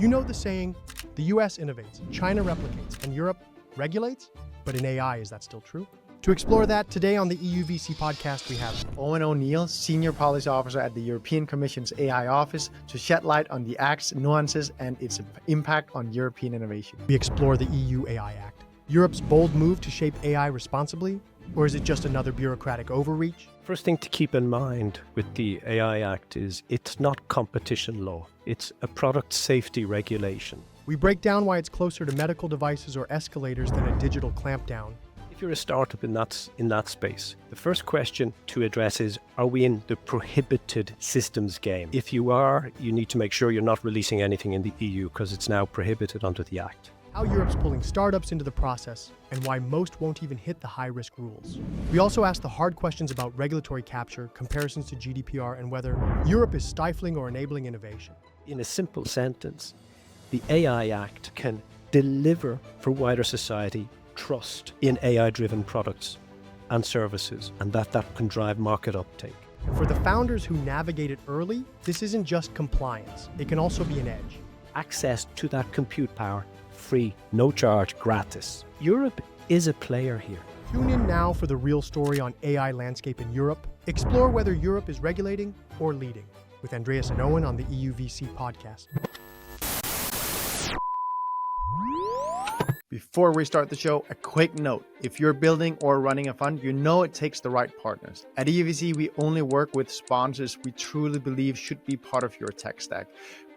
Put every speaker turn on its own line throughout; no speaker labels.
You know the saying, the US innovates, China replicates, and Europe regulates? But in AI, is that still true? To explore that, today on the EUVC podcast, we have
Eoghan O'Neill, Senior Policy Officer at the European Commission's AI Office, to shed light on the Act's nuances and its impact on European innovation.
we explore the EU AI Act, Europe's bold move to shape AI responsibly, or is it just another bureaucratic overreach?
First thing to keep in mind with the AI Act is it's not competition law. It's a product safety regulation.
We break down why it's closer to medical devices or escalators than a digital clampdown.
If you're a startup in that space, the first question to address is, are we in the prohibited systems game? If you are, you need to make sure you're not releasing anything in the EU because it's now prohibited under the Act.
How Europe's pulling startups into the process, and why most won't even hit the high-risk rules. We also ask the hard questions about regulatory capture, comparisons to GDPR, and whether Europe is stifling or enabling innovation.
In a simple sentence, the AI Act can deliver for wider society trust in AI-driven products and services, and that can drive market uptake.
And for the founders who navigate it early, this isn't just compliance. It can also be an edge.
Access to that compute power, free, no charge, gratis. Europe is a player here.
Tune in now for the real story on AI landscape in Europe. Explore whether Europe is regulating or leading with Andreas and Eoghan on the EUVC podcast.
Before we start the show, a quick note. If you're building or running a fund, you know it takes the right partners. At EUVC, we only work with sponsors we truly believe should be part of your tech stack.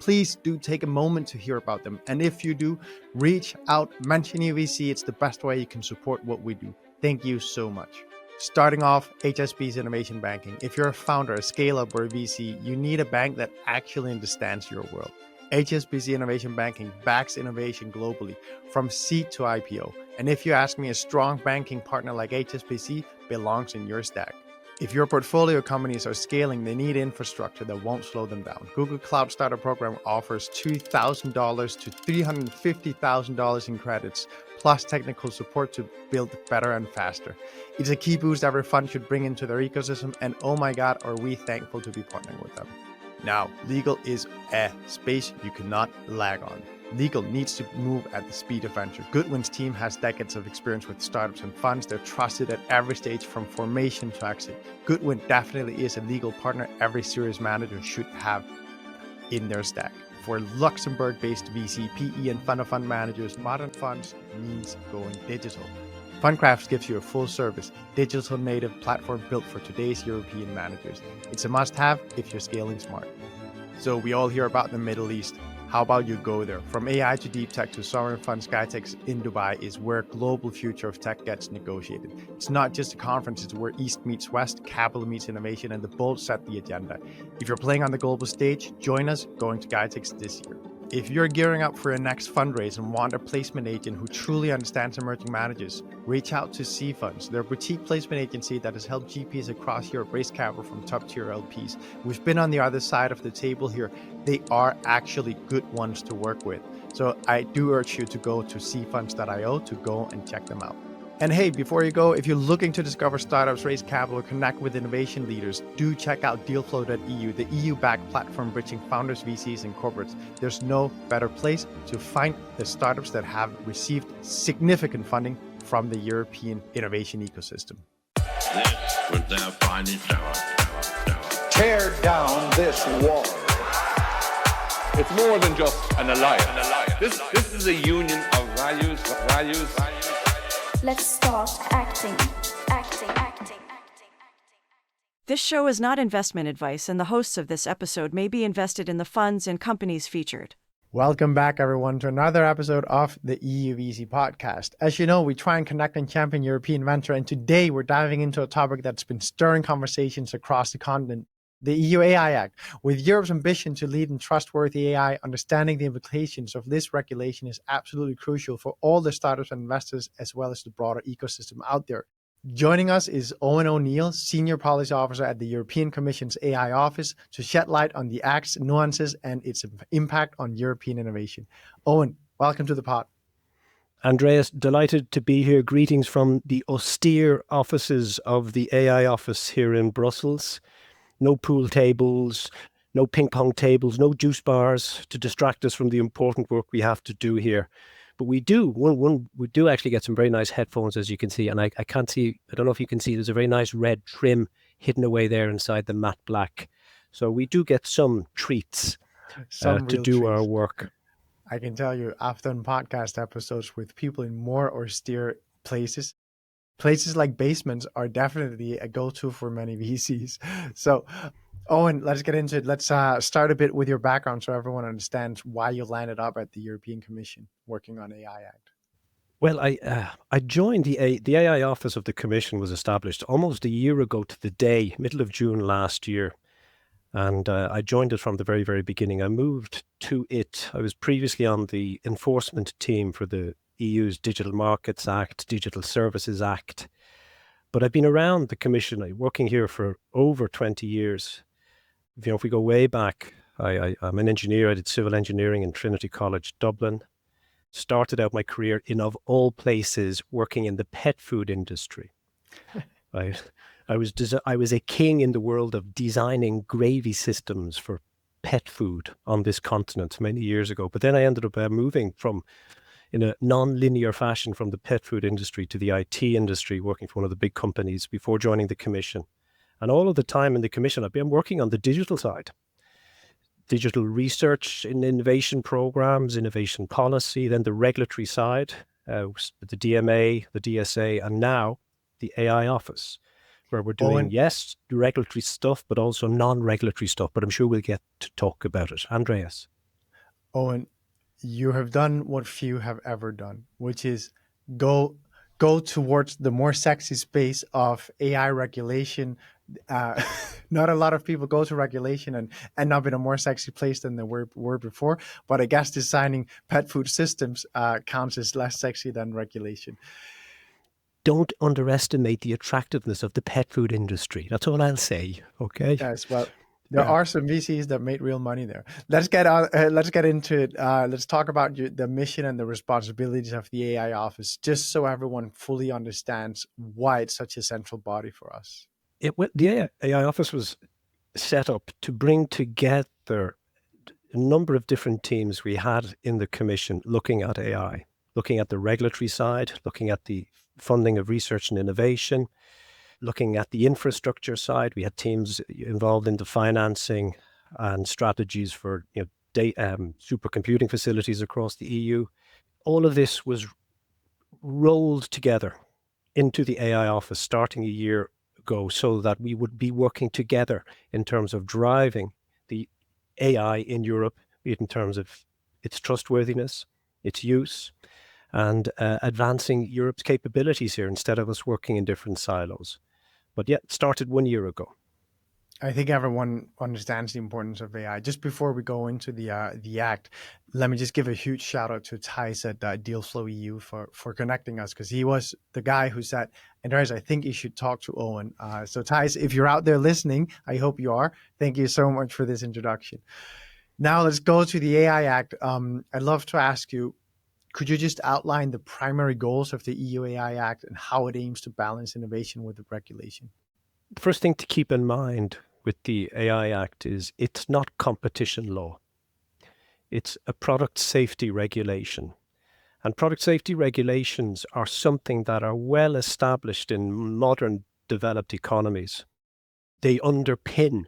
Please do take a moment to hear about them. And if you do, reach out, mention EUVC. It's the best way you can support what we do. Thank you so much. Starting off, HSBC Innovation Banking. If you're a founder, a scale-up, or a VC, you need a bank that actually understands your world. HSBC Innovation Banking backs innovation globally, from seed to IPO. And if you ask me, a strong banking partner like HSBC belongs in your stack. If your portfolio companies are scaling, they need infrastructure that won't slow them down. Google Cloud Starter Program offers $2,000 to $350,000 in credits, plus technical support to build better and faster. It's a key boost every fund should bring into their ecosystem, and oh my God, are we thankful to be partnering with them. Now, legal is a space you cannot lag on. Legal needs to move at the speed of venture. Goodwin's team has decades of experience with startups and funds. They're trusted at every stage from formation to exit. Goodwin definitely is a legal partner every serious manager should have in their stack. For Luxembourg-based VC, PE, and fund-of-fund managers, modern funds means going digital. Fundcraft gives you a full-service, digital-native platform built for today's European managers. It's a must-have if you're scaling smart. So we all hear about the Middle East. How about you go there? From AI to deep tech to sovereign fund, Skytech in Dubai is where global future of tech gets negotiated. It's not just a conference, it's where East meets West, capital meets innovation, and the bold set the agenda. If you're playing on the global stage, join us going to Skytech this year. If you're gearing up for your next fundraise and want a placement agent who truly understands emerging managers, reach out to C Funds. They're a boutique placement agency that has helped GPs across Europe raise capital from top-tier LPs. We've been on the other side of the table here. They are actually good ones to work with. So I do urge you to go to cfunds.io to go and check them out. And hey, before you go, if you're looking to discover startups, raise capital, connect with innovation leaders, do check out dealflow.eu, the EU-backed platform bridging founders, VCs, and corporates. There's no better place to find the startups that have received significant funding from the European innovation ecosystem.
This was their finest hour.
Tear down this wall.
It's more than just an alliance. This is a union of values.
Let's start acting.
This show is not investment advice, and the hosts of this episode may be invested in the funds and companies featured.
Welcome back, everyone, to another episode of the EUVC podcast. As you know, we try and connect and champion European venture, and today we're diving into a topic that's been stirring conversations across the continent. The EU AI Act. With Europe's ambition to lead in trustworthy AI, understanding the implications of this regulation is absolutely crucial for all the startups and investors, as well as the broader ecosystem out there. Joining us is Eoghan O'Neill, Senior Policy Officer at the European Commission's AI Office, to shed light on the Act's nuances and its impact on European innovation. Eoghan, welcome to the pod.
Andreas, delighted to be here. Greetings from the austere offices of the AI office here in Brussels. No pool tables, no ping pong tables, no juice bars to distract us from the important work we have to do here. But we do, we do actually get some very nice headphones, as you can see. And I can't see, I don't know if you can see, there's a very nice red trim hidden away there inside the matte black. So we do get some treats to
real
do
treats.
our work.
I can tell you, I've done podcast episodes with people in more austere places. Places like basements are definitely a go-to for many VCs. So, Owen, let's get into it. Let's start a bit with your background so everyone understands why you landed up at the European Commission working on AI Act.
Well, I joined the AI office of the Commission was established almost a year ago to the day, middle of June last year. And I joined it from the very, very beginning. I moved to it. I was previously on the enforcement team for the EU's Digital Markets Act, Digital Services Act. But I've been around the Commission, working here for over 20 years. You know, if we go way back, I'm an engineer. I did civil engineering in Trinity College, Dublin. Started out my career in, of all places, working in the pet food industry. I was a king in the world of designing gravy systems for pet food on this continent many years ago. But then I ended up moving in a non-linear fashion from the pet food industry to the IT industry, working for one of the big companies before joining the Commission. And all of the time in the Commission, I've been working on the digital side. Digital research and innovation programs, innovation policy, then the regulatory side, the DMA, the DSA, and now the AI office, where we're doing, yes, regulatory stuff, but also non-regulatory stuff. But I'm sure we'll get to talk about it. Andreas.
Owen, you have done what few have ever done, which is go towards the more sexy space of AI regulation. Not a lot of people go to regulation and end up in a more sexy place than they were before. But I guess designing pet food systems counts as less sexy than regulation.
Don't underestimate the attractiveness of the pet food industry. That's all I'll say. Okay.
Yes, well, there are some VCs that made real money there. Let's get into it. Let's talk about the mission and the responsibilities of the AI office, just so everyone fully understands why it's such a central body for us.
The AI office was set up to bring together a number of different teams we had in the Commission looking at AI, looking at the regulatory side, looking at the funding of research and innovation, looking at the infrastructure side. We had teams involved in the financing and strategies for supercomputing facilities across the EU. All of this was rolled together into the AI office starting a year ago so that we would be working together in terms of driving the AI in Europe, be it in terms of its trustworthiness, its use, and advancing Europe's capabilities here instead of us working in different silos. But yeah, it started 1 year ago.
I think everyone understands the importance of AI. Just before we go into the act, let me just give a huge shout out to Thijs at Dealflow EU for connecting us, because he was the guy who said, Andreas, I think you should talk to Owen. So Thijs, if you're out there listening, I hope you are. Thank you so much for this introduction. Now let's go to the AI Act. I'd love to ask you, could you just outline the primary goals of the EU AI Act and how it aims to balance innovation with the regulation?
The first thing to keep in mind with the AI Act is it's not competition law. It's a product safety regulation. And product safety regulations are something that are well established in modern developed economies. They underpin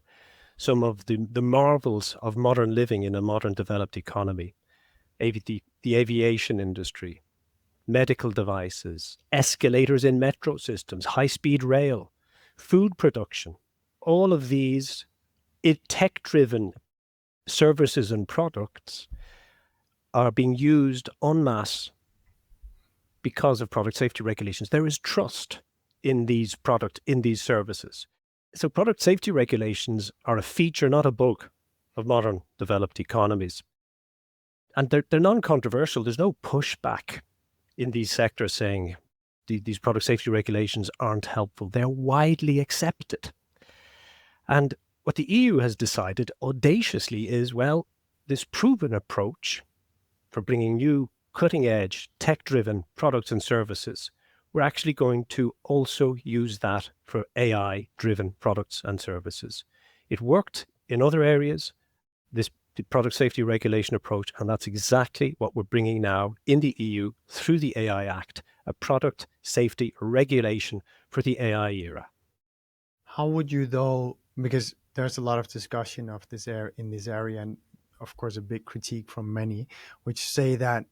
some of the marvels of modern living in a modern developed economy. The aviation industry, medical devices, escalators in metro systems, high-speed rail, food production. All of these tech-driven services and products are being used en masse because of product safety regulations. There is trust in these products, in these services. So product safety regulations are a feature, not a bug, of modern developed economies. And they're non-controversial. There's no pushback in these sectors saying these product safety regulations aren't helpful. They're widely accepted. And what the EU has decided audaciously is, well, this proven approach for bringing new cutting-edge, tech-driven products and services, we're actually going to also use that for AI-driven products and services. It worked in other areas, this product safety regulation approach, and that's exactly what we're bringing now in the EU through the AI Act, a product safety regulation for the AI era.
How would you though, because there's a lot of discussion of this in this area, and of course a big critique from many, which say that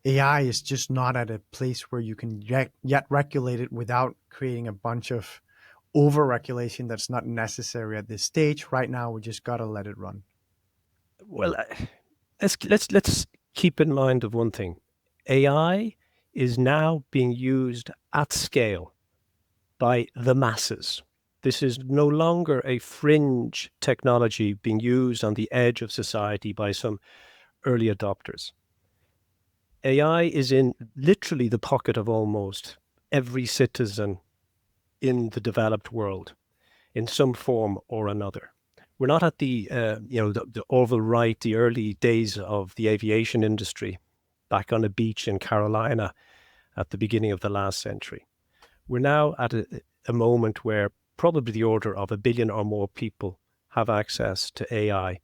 AI is just not at a place where you can yet regulate it without creating a bunch of over-regulation that's not necessary at this stage. Right now, we just gotta let it run.
Well, let's keep in mind of one thing. AI is now being used at scale by the masses. This is no longer a fringe technology being used on the edge of society by some early adopters. AI is in literally the pocket of almost every citizen in the developed world in some form or another. We're not at the Orville Wright, the early days of the aviation industry back on a beach in Carolina at the beginning of the last century. We're now at a moment where probably the order of 1 billion or more people have access to AI,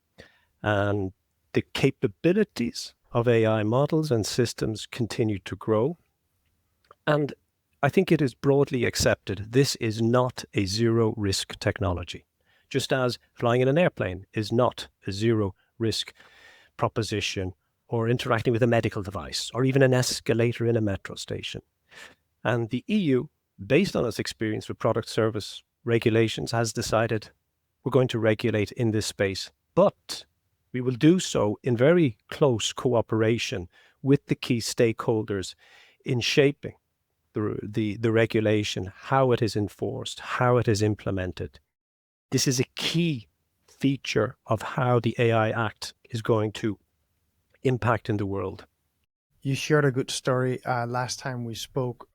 and the capabilities of AI models and systems continue to grow. And I think it is broadly accepted this is not a zero risk technology, just as flying in an airplane is not a zero risk proposition, or interacting with a medical device, or even an escalator in a metro station. And the EU, based on its experience with product service regulations, has decided we're going to regulate in this space, but we will do so in very close cooperation with the key stakeholders in shaping the regulation, how it is enforced, how it is implemented. This is a key feature of how the AI Act is going to impact in the world.
You shared a good story last time we spoke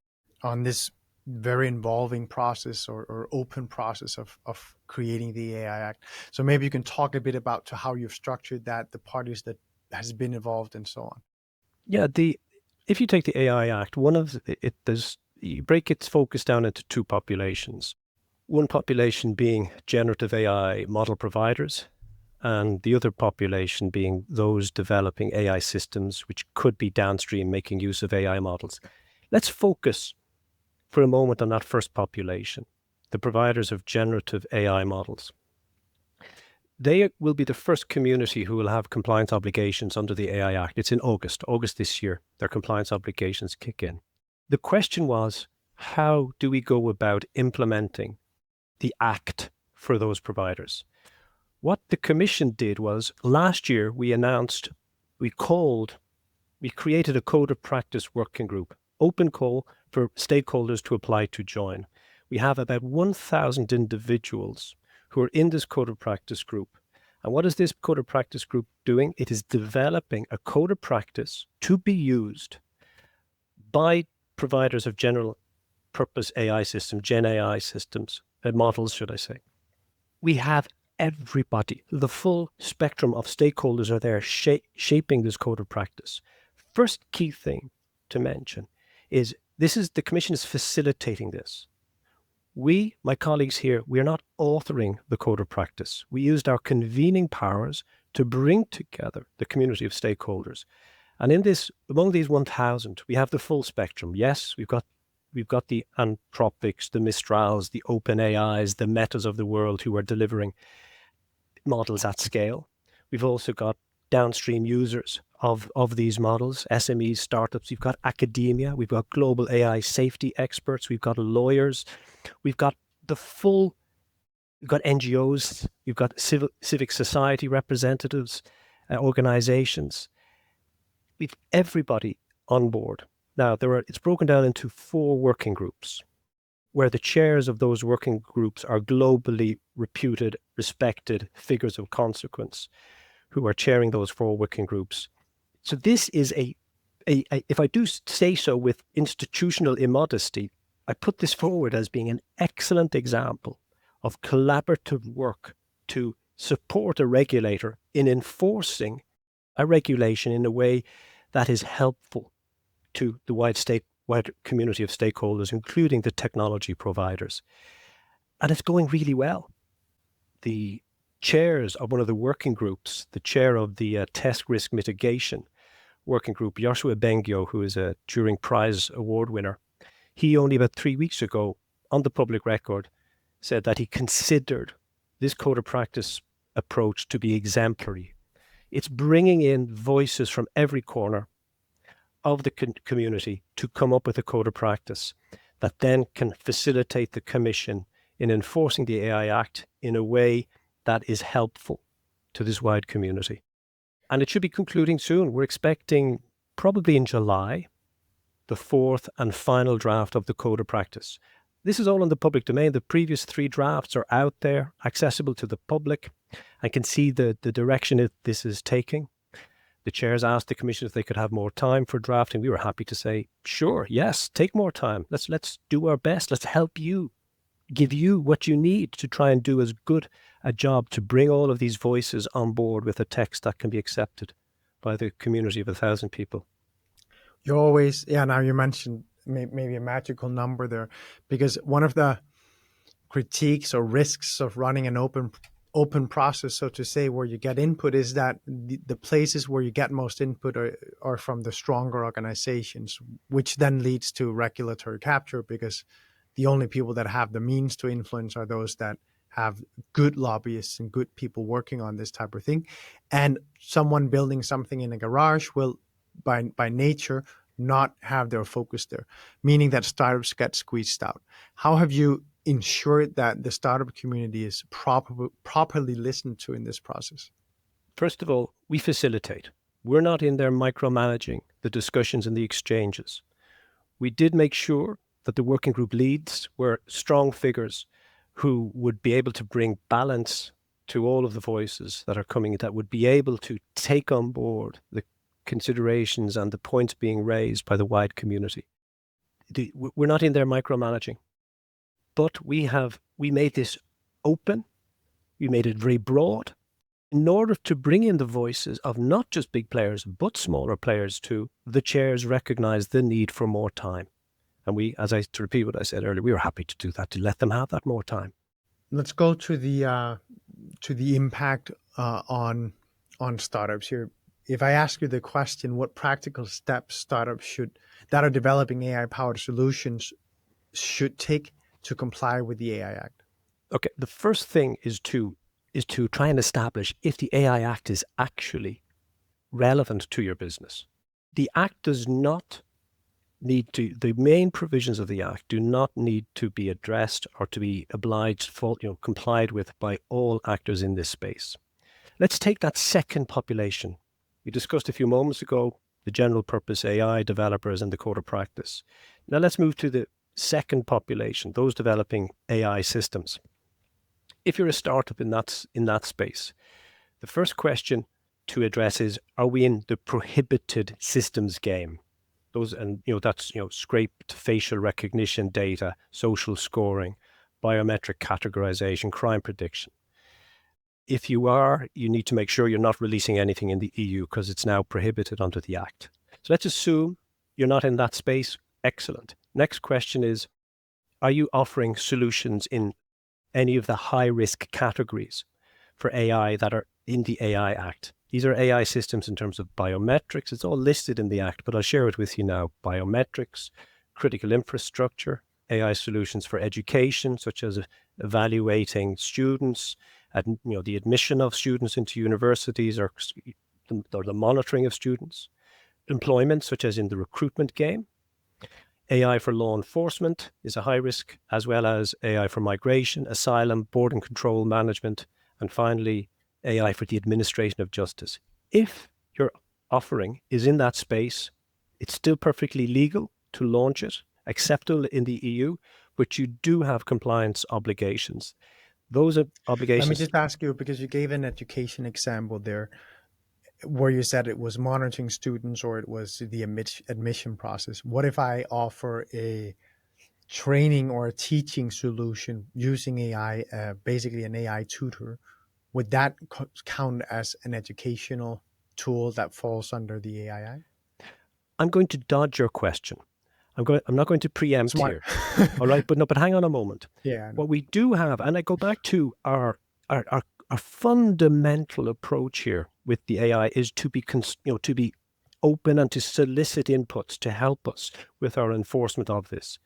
on this very involving process or open process of creating the AI Act. So maybe you can talk a bit about to how you've structured that, the parties that has been involved and so on.
Yeah, if you take the AI Act, you break its focus down into two populations. One population being generative AI model providers, and the other population being those developing AI systems which could be downstream making use of AI models. Let's focus for a moment on that first population, the providers of generative AI models. They will be the first community who will have compliance obligations under the AI Act. It's in August this year, their compliance obligations kick in. The question was, how do we go about implementing the Act for those providers? What the Commission did was, last year we created a code of practice working group, open call for stakeholders to apply to join. We have about 1,000 individuals who are in this code of practice group. And what is this code of practice group doing? It is developing a code of practice to be used by providers of general purpose AI systems, Gen AI systems, models, should I say. We have everybody, the full spectrum of stakeholders are there shaping this code of practice. First key thing to mention is the Commission is facilitating this. We, my colleagues here, we are not authoring the code of practice. We used our convening powers to bring together the community of stakeholders. And among these 1,000, we have the full spectrum. Yes, we've got the Anthropics, the Mistrals, the OpenAIs, the Metas of the world who are delivering models at scale. We've also got downstream users of these models, SMEs, startups. We've got academia. We've got global AI safety experts. We've got lawyers. We've got we've got NGOs. We've got civic society representatives, organizations. We've everybody on board. Now, it's broken down into 4 working groups, where the chairs of those working groups are globally reputed, respected figures of consequence who are chairing those 4 working groups. So this is if I do say so with institutional immodesty, I put this forward as being an excellent example of collaborative work to support a regulator in enforcing a regulation in a way that is helpful to the wide community of stakeholders, including the technology providers. And it's going really well. The chairs of one of the working groups, the chair of the test risk mitigation working group, Joshua Bengio, who is a Turing Prize Award winner, he only about 3 weeks ago, on the public record, said that he considered this code of practice approach to be exemplary. It's bringing in voices from every corner of the community to come up with a code of practice that then can facilitate the Commission in enforcing the AI Act in a way that is helpful to this wide community. And it should be concluding soon. We're expecting probably in July, the fourth and final draft of the code of practice. This is all in the public domain. The previous 3 drafts are out there, accessible to the public, and can see the direction this is taking. The chairs asked the Commission if they could have more time for drafting. We were happy to say, sure, yes, take more time. Let's do our best. Let's help you, give you what you need to try and do as good a job to bring all of these voices on board with a text that can be accepted by the community of 1,000 people.
You always, now you mentioned maybe a magical number there, because one of the critiques or risks of running an open process, so to say, where you get input, is that the places where you get most input are from the stronger organizations, which then leads to regulatory capture, because the only people that have the means to influence are those that have good lobbyists and good people working on this type of thing. And someone building something in a garage will, by nature, not have their focus there, meaning that startups get squeezed out. How have you ensured that the startup community is properly listened to in this process?
First of all, we facilitate. We're not in there micromanaging the discussions and the exchanges. We did make sure that the working group leads were strong figures who would be able to bring balance to all of the voices that are coming, that would be able to take on board the considerations and the points being raised by the wide community. We're not in there micromanaging, but we made this open. We made it very broad in order to bring in the voices of not just big players, but smaller players too. The chairs recognized the need for more time. And to repeat what I said earlier, we were happy to do that, to let them have that more time.
Let's go to the impact on startups here. If I ask you the question, what practical steps startups that are developing AI-powered solutions should take to comply with the AI Act?
Okay, the first thing is to try and establish if the AI Act is actually relevant to your business. The Act does not the main provisions of the Act do not need to be addressed or to be complied with by all actors in this space. Let's take that second population. We discussed a few moments ago the general purpose AI developers and the code of practice. Now let's move to the second population, those developing AI systems. If you're a startup in that space, the first question to address is, are we in the prohibited systems game? That's scraped facial recognition data, social scoring, biometric categorization, crime prediction. If you are, you need to make sure you're not releasing anything in the EU because it's now prohibited under the Act. So let's assume you're not in that space. Excellent. Next question is, are you offering solutions in any of the high-risk categories for AI that are in the AI Act? These are AI systems in terms of biometrics. It's all listed in the Act, but I'll share it with you now. Biometrics, critical infrastructure, AI solutions for education, such as evaluating students, the admission of students into universities or the monitoring of students. Employment, such as in the recruitment game. AI for law enforcement is a high risk, as well as AI for migration, asylum, border control management, and finally, AI for the administration of justice. If your offering is in that space, it's still perfectly legal to launch it, acceptable in the EU, but you do have compliance obligations. Those are obligations.
Let me just ask you, because you gave an education example there, where you said it was monitoring students or it was the admission process. What if I offer a training or a teaching solution using AI, basically an AI tutor? Would that count as an educational tool that falls under the AI Act?
I'm going to dodge your question. I'm not going to preempt
Smart.
here. All right, but hang on a moment.
Yeah.
What we do have, and I go back to our Our fundamental approach here with the AI is to be, to be open and to solicit inputs to help us with our enforcement of this.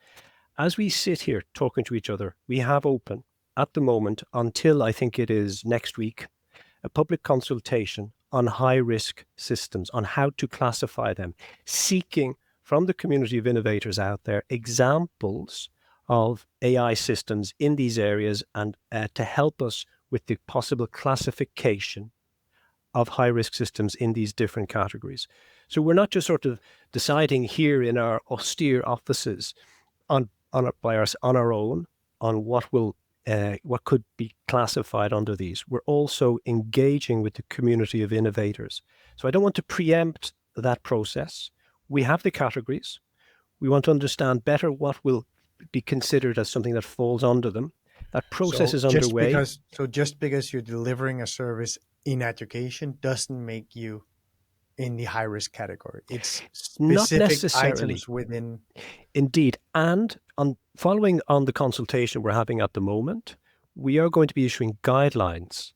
As we sit here talking to each other, we have open at the moment, until I think it is next week, a public consultation on high-risk systems, on how to classify them, seeking from the community of innovators out there examples of AI systems in these areas, and to help us with the possible classification of high-risk systems in these different categories. So we're not just sort of deciding here in our austere offices on our own on what could be classified under these. We're also engaging with the community of innovators. So I don't want to preempt that process. We have the categories. We want to understand better what will be considered as something that falls under them. That process is underway.
Just because you're delivering a service in education doesn't make you in the high risk category. It's specific items within.
Indeed. And following on the consultation we're having at the moment, we are going to be issuing guidelines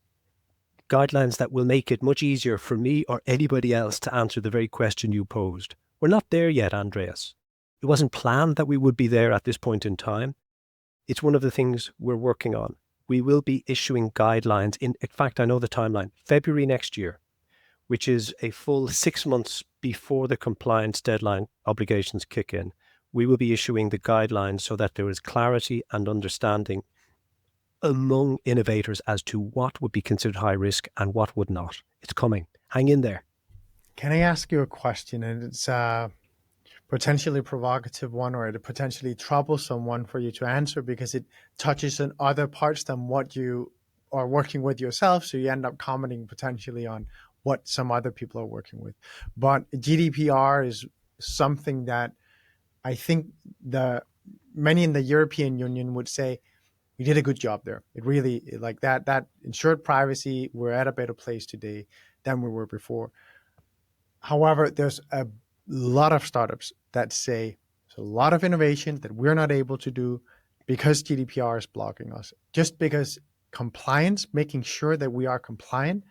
that will make it much easier for me or anybody else to answer the very question you posed. We're not there yet, Andreas. It wasn't planned that we would be there at this point in time. It's one of the things we're working on. We will be issuing guidelines. In fact, I know the timeline, February next year, which is a full 6 months before the compliance deadline obligations kick in. We will be issuing the guidelines so that there is clarity and understanding among innovators as to what would be considered high risk and what would not. It's coming. Hang in there.
Can I ask you a question? And it's a potentially provocative one, or a potentially troublesome one for you to answer, because it touches on other parts than what you are working with yourself. So you end up commenting potentially on what some other people are working with. But GDPR is something that I think many in the European Union would say, we did a good job there. It really, like that ensured privacy. We're at a better place today than we were before. However, there's a lot of startups that say there's a lot of innovation that we're not able to do because GDPR is blocking us. Just because compliance, making sure that we are compliant,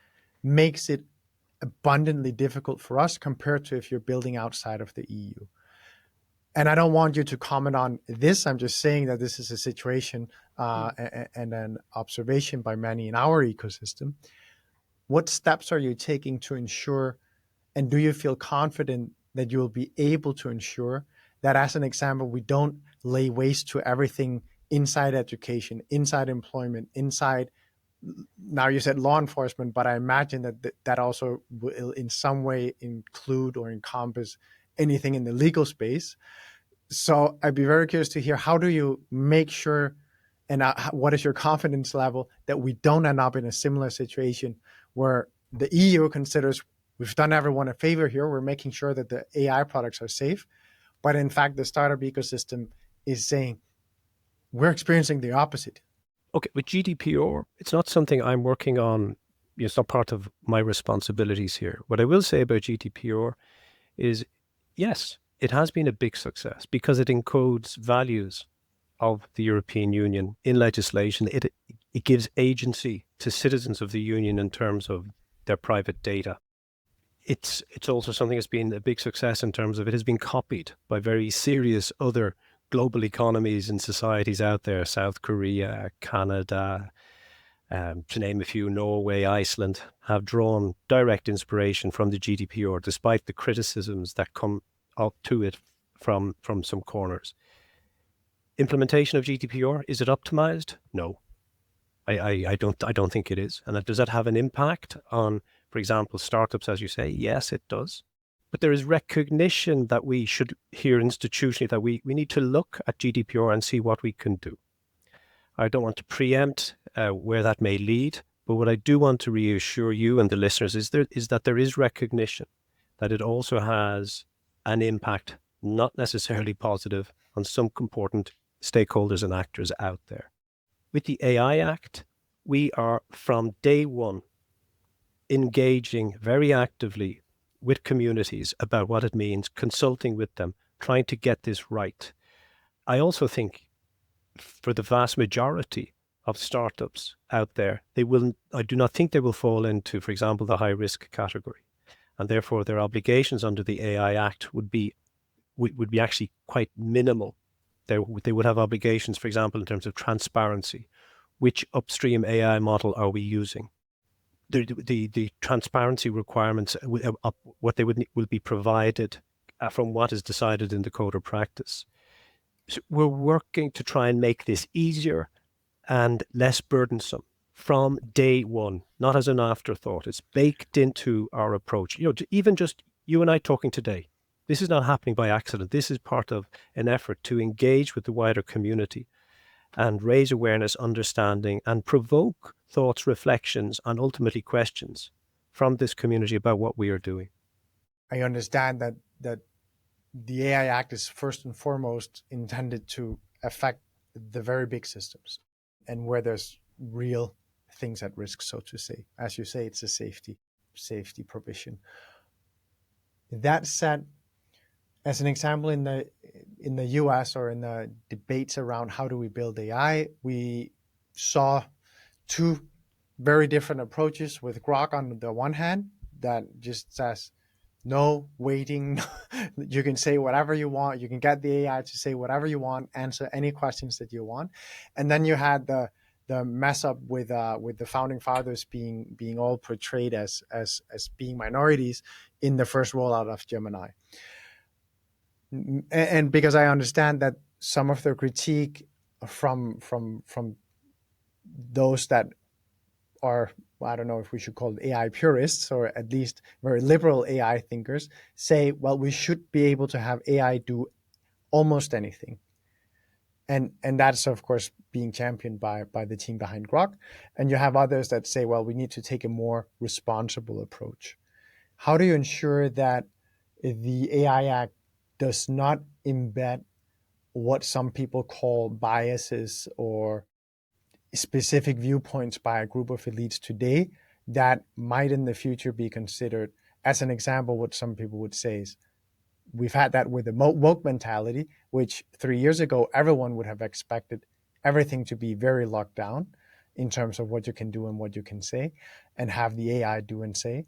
makes it abundantly difficult for us compared to if you're building outside of the EU. And I don't want you to comment on this. I'm just saying that this is a situation and an observation by many in our ecosystem. What steps are you taking to ensure, and do you feel confident that you will be able to ensure that, as an example, we don't lay waste to everything inside education, inside employment, inside, now you said law enforcement, but I imagine that also will in some way include or encompass anything in the legal space. So I'd be very curious to hear, how do you make sure, and what is your confidence level that we don't end up in a similar situation where the EU considers we've done everyone a favor here, we're making sure that the AI products are safe, but in fact the startup ecosystem is saying we're experiencing the opposite.
Okay, with GDPR, it's not something I'm working on. It's not part of my responsibilities here. What I will say about GDPR is, yes, it has been a big success because it encodes values of the European Union in legislation. It gives agency to citizens of the Union in terms of their private data. It's also something that's been a big success in terms of it has been copied by very serious other global economies and societies out there, South Korea, Canada, to name a few, Norway, Iceland, have drawn direct inspiration from the GDPR, despite the criticisms that come up to it from some corners. Implementation of GDPR, is it optimized? No, I don't think it is. And does that have an impact on, for example, startups, as you say? Yes, it does. But there is recognition that we should here institutionally that we need to look at GDPR and see what we can do. I don't want to preempt where that may lead, but what I do want to reassure you and the listeners is that there is recognition that it also has an impact, not necessarily positive, on some important stakeholders and actors out there. With the AI Act, we are from day one engaging very actively with communities about what it means, consulting with them, trying to get this right. I also think for the vast majority of startups out there. I do not think they will fall into, for example, the high risk category. And therefore their obligations under the AI Act would be actually quite minimal. They would have obligations, for example, in terms of transparency. Which upstream AI model are we using? The transparency requirements, what they will be provided from what is decided in the code of practice. So we're working to try and make this easier and less burdensome from day one, not as an afterthought. It's baked into our approach. Even just you and I talking today, this is not happening by accident. This is part of an effort to engage with the wider community and raise awareness, understanding, and provoke thoughts, reflections, and ultimately questions from this community about what we are doing.
I understand that the AI Act is first and foremost intended to affect the very big systems and where there's real things at risk, so to say. As you say, it's a safety provision. That said, as an example, in the US or in the debates around how do we build AI, we saw two very different approaches with Grok on the one hand that just says, no waiting, you can say whatever you want, you can get the AI to say whatever you want, answer any questions that you want. And then you had the mess up with the founding fathers being all portrayed as being minorities in the first rollout of Gemini. And because I understand that some of the critique from those that are, I don't know if we should call it AI purists, or at least very liberal AI thinkers, say, well, we should be able to have AI do almost anything. And that's, of course, being championed by the team behind Grok. And you have others that say, well, we need to take a more responsible approach. How do you ensure that the AI Act does not embed what some people call biases or specific viewpoints by a group of elites today that might in the future be considered? As an example, what some people would say is, we've had that with the woke mentality, which 3 years ago, everyone would have expected everything to be very locked down in terms of what you can do and what you can say, and have the AI do and say.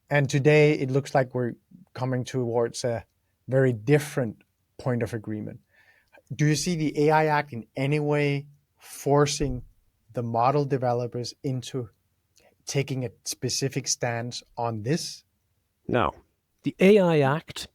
And today, it looks like we're coming towards a very different point of agreement. Do you see the AI Act in any way forcing the model developers into taking a specific stance on this?
Now, the AI Act,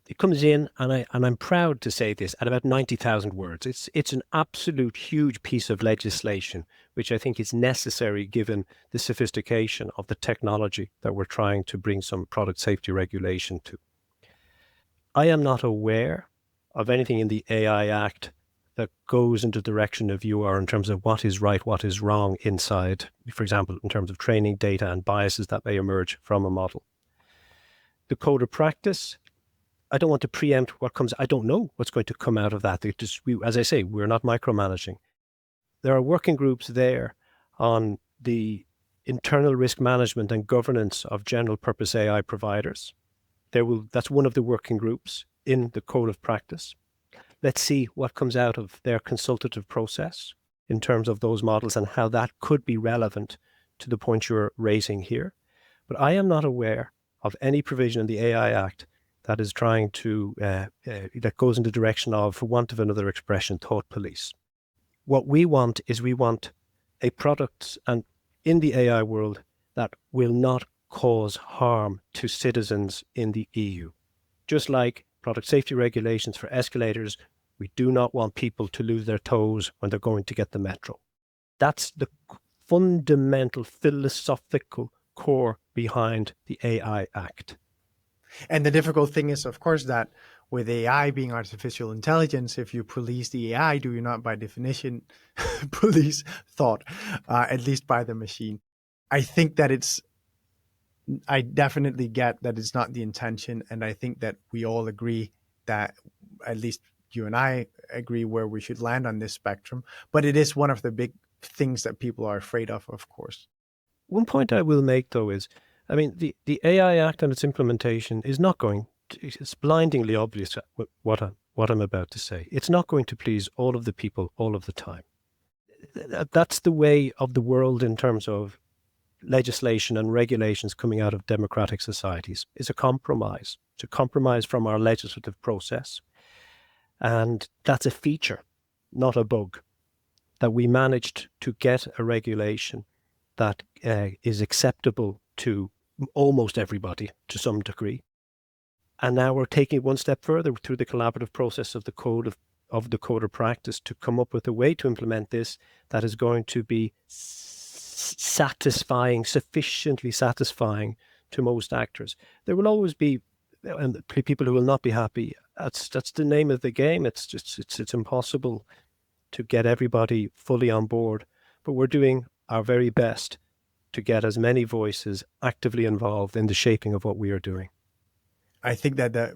it comes in, and I'm proud to say this, at about 90,000 words. It's an absolute huge piece of legislation, which I think is necessary given the sophistication of the technology that we're trying to bring some product safety regulation to. I am not aware of anything in the AI Act that goes into the direction of you are in terms of what is right, what is wrong inside, for example, in terms of training data and biases that may emerge from a model. The code of practice, I don't want to preempt what comes. I don't know what's going to come out of that. As I say, we're not micromanaging. There are working groups there on the internal risk management and governance of general purpose AI providers. That's one of the working groups in the code of practice. Let's see what comes out of their consultative process in terms of those models and how that could be relevant to the point you're raising here. But I am not aware of any provision in the AI Act that is trying to, that goes in the direction of, for want of another expression, thought police. What we want is a product and in the AI world that will not cause harm to citizens in the EU. Just like product safety regulations for escalators, we do not want people to lose their toes when they're going to get the metro. That's the fundamental philosophical core behind the AI Act.
And the difficult thing is, of course, that with AI being artificial intelligence, if you police the AI, do you not by definition police thought, at least by the machine? I definitely get that it's not the intention. And I think that we all agree that, at least you and I agree, where we should land on this spectrum. But it is one of the big things that people are afraid of course.
One point I will make, though, is, I mean, the AI Act and its implementation is not going to, it's blindingly obvious what I'm about to say. It's not going to please all of the people all of the time. that's the way of the world in terms of legislation and regulations coming out of democratic societies. Is a compromise. It's a compromise from our legislative process. And that's a feature, not a bug, that we managed to get a regulation that is acceptable to almost everybody to some degree. And now we're taking it one step further through the collaborative process of the code of the code of practice to come up with a way to implement this that is going to be satisfying, sufficiently satisfying to most actors. There will always be people who will not be happy. That's the name of the game. It's impossible to get everybody fully on board, but we're doing our very best to get as many voices actively involved in the shaping of what we are doing.
I think that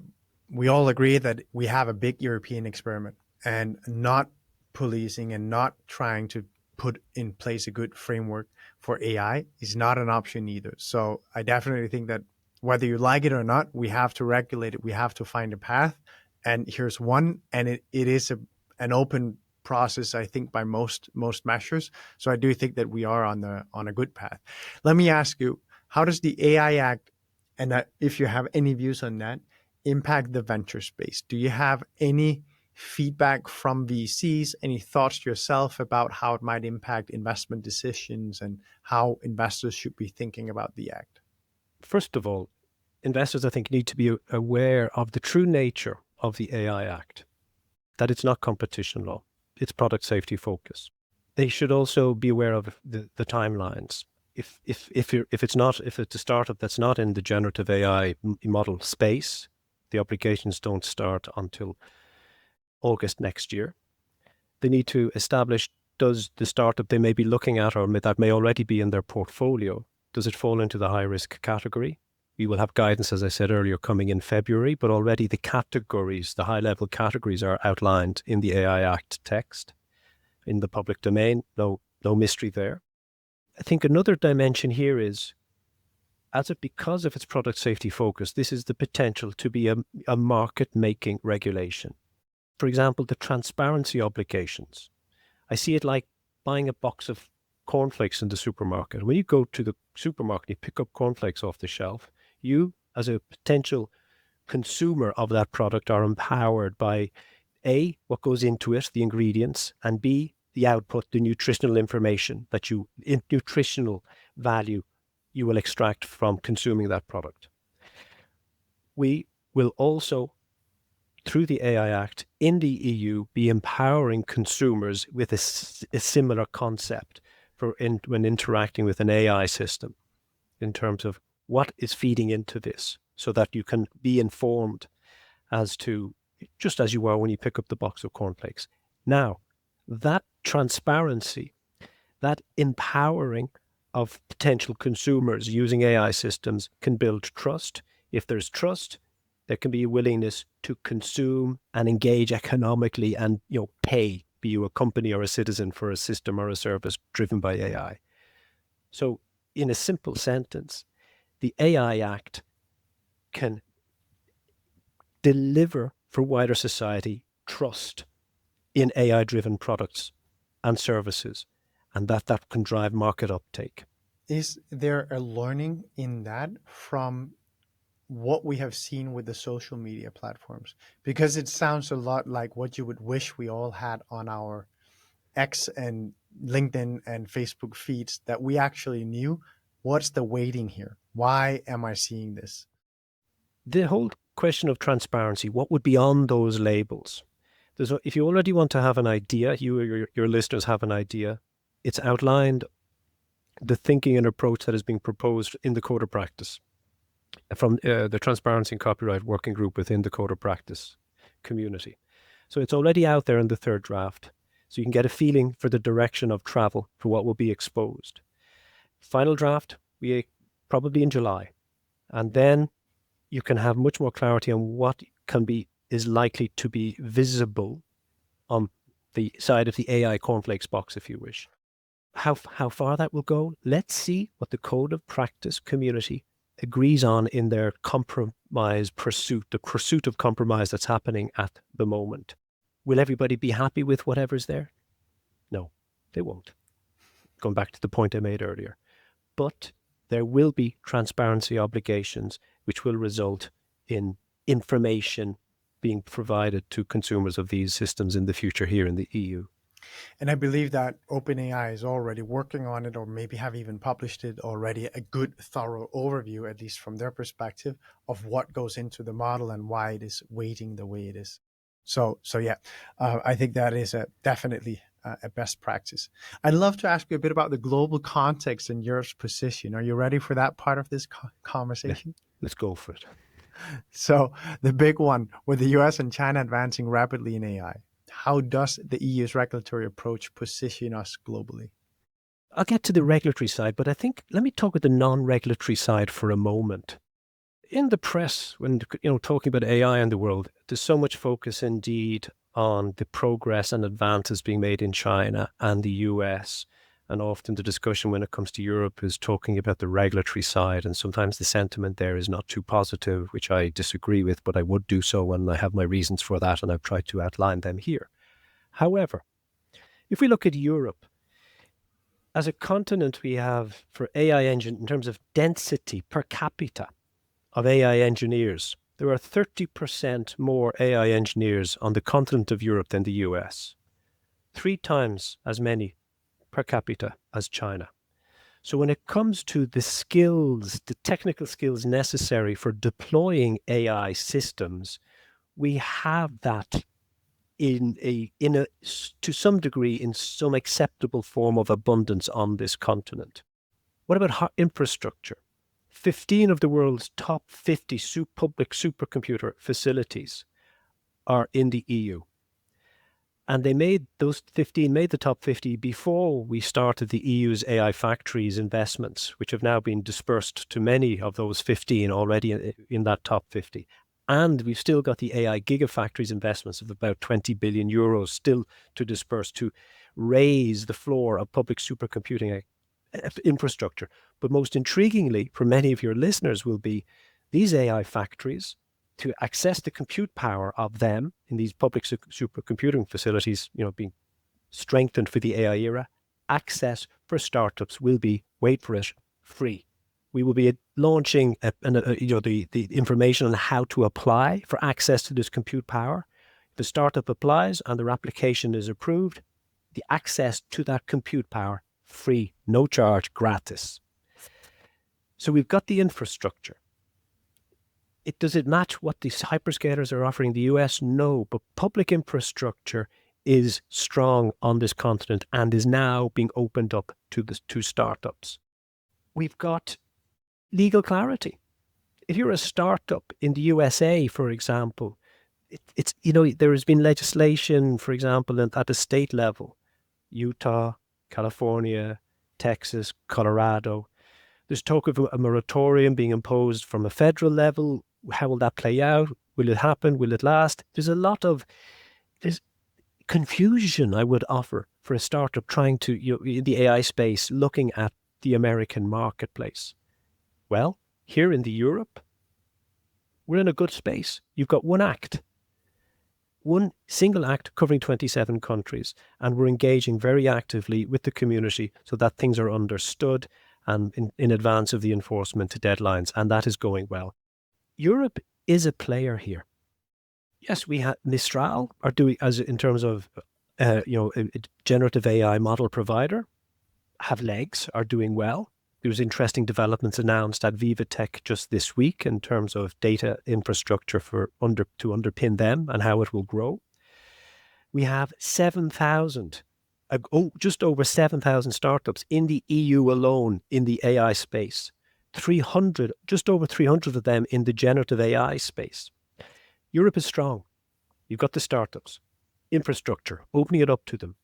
we all agree that we have a big European experiment, and not policing and not trying to put in place a good framework for AI is not an option either. So I definitely think that whether you like it or not, we have to regulate it. We have to find a path. And here's one, and it is an open process, I think, by most measures. So I do think that we are on a good path. Let me ask you, how does the AI Act, and that, if you have any views on that, impact the venture space? Do you have any feedback from VCs, any thoughts yourself about how it might impact investment decisions and how investors should be thinking about the Act?
First of all, investors, I think, need to be aware of the true nature of the AI Act, that it's not competition law, it's product safety focus. They should also be aware of the timelines. If it's a startup that's not in the generative AI model space, the applications don't start until August next year. They need to establish, does the startup they may be looking at, or that may already be in their portfolio, does it fall into the high risk category? We will have guidance, as I said earlier, coming in February, but already the categories, the high level categories, are outlined in the AI Act text in the public domain. No mystery there. I think another dimension here is, because of its product safety focus, this is the potential to be a market-making regulation. For example, the transparency obligations. I see it like buying a box of cornflakes in the supermarket. When you go to the supermarket, you pick up cornflakes off the shelf. You, as a potential consumer of that product, are empowered by A, what goes into it, the ingredients, and B, the output, the nutritional information nutritional value you will extract from consuming that product. We will also, through the AI Act in the EU, be empowering consumers with a similar concept when interacting with an AI system, in terms of what is feeding into this, so that you can be informed as to, just as you are when you pick up the box of cornflakes. Now, that transparency, that empowering of potential consumers using AI systems can build trust. If there's trust, there can be a willingness to consume and engage economically and pay, be you a company or a citizen, for a system or a service driven by AI. So in a simple sentence, the AI Act can deliver for wider society trust in AI-driven products and services, and that can drive market uptake.
Is there a learning in that from what we have seen with the social media platforms? Because it sounds a lot like what you would wish we all had on our X and LinkedIn and Facebook feeds, that we actually knew what's the weighting here. Why am I seeing this?
The whole question of transparency, what would be on those labels? If you already want to have an idea, you or your listeners have an idea, it's outlined the thinking and approach that is being proposed in the Code of Practice from the Transparency and Copyright Working Group within the Code of Practice community. So it's already out there in the third draft. So you can get a feeling for the direction of travel for what will be exposed. Final draft, probably in July. And then you can have much more clarity on what is likely to be visible on the side of the AI cornflakes box, if you wish. How far that will go, let's see what the Code of Practice community agrees on in their compromise pursuit, the pursuit of compromise that's happening at the moment. Will everybody be happy with whatever's there? No. They won't. Going back to the point I made earlier. But there will be transparency obligations which will result in information being provided to consumers of these systems in the future here in the EU.
And I believe that OpenAI is already working on it, or maybe have even published it already, a good, thorough overview, at least from their perspective, of what goes into the model and why it is weighting the way it is. So yeah, I think that is definitely a best practice. I'd love to ask you a bit about the global context and Europe's position. Are you ready for that part of this conversation?
Let's go for it.
So the big one, with the US and China advancing rapidly in AI, how does the EU's regulatory approach position us globally?
I'll get to the regulatory side, but I think let me talk about the non-regulatory side for a moment. In the press, when talking about AI in the world, there's so much focus indeed on the progress and advances being made in China and the US. And often the discussion when it comes to Europe is talking about the regulatory side. And sometimes the sentiment there is not too positive, which I disagree with, but I would do so when I have my reasons for that. And I've tried to outline them here. However, if we look at Europe, as a continent, we have for AI engine, in terms of density per capita of AI engineers, there are 30% more AI engineers on the continent of Europe than the US. 3 times as many per capita as China. So when it comes to the skills, the technical skills necessary for deploying AI systems, we have that to some degree, in some acceptable form of abundance on this continent. What about infrastructure? 15 of the world's top 50 public supercomputer facilities are in the EU. And those 15 made the top 50 before we started the EU's AI factories investments, which have now been dispersed to many of those 15 already in that top 50. And we've still got the AI gigafactories investments of about 20 billion euros still to disperse to raise the floor of public supercomputing infrastructure. But most intriguingly for many of your listeners will be these AI factories, to access the compute power of them in these public supercomputing facilities, being strengthened for the AI era, access for startups will be, wait for it, free. We will be launching the information on how to apply for access to this compute power. The startup applies and their application is approved. The access to that compute power, free, no charge, gratis. So we've got the infrastructure. Does it match what these hyperscalers are offering the US? No, but public infrastructure is strong on this continent and is now being opened up to startups. We've got legal clarity. If you're a startup in the USA, for example, there has been legislation, for example, at the state level, Utah, California, Texas, Colorado. There's talk of a moratorium being imposed from a federal level. How will that play out? Will it happen? Will it last? There's confusion, I would offer, for a startup trying to, in the AI space, looking at the American marketplace. Well, here in Europe, we're in a good space. You've got one single act covering 27 countries, and we're engaging very actively with the community so that things are understood and in advance of the enforcement deadlines, and that is going well. Europe is a player here. Yes, we have Mistral are doing, as in terms of a generative AI model provider, have legs, are doing well. There was interesting developments announced at Viva Tech just this week in terms of data infrastructure to underpin them and how it will grow. We have 7,000, just over 7,000 startups in the EU alone in the AI space. Just over 300 of them in the generative AI space. Europe is strong. You've got the startups, infrastructure, opening it up to them.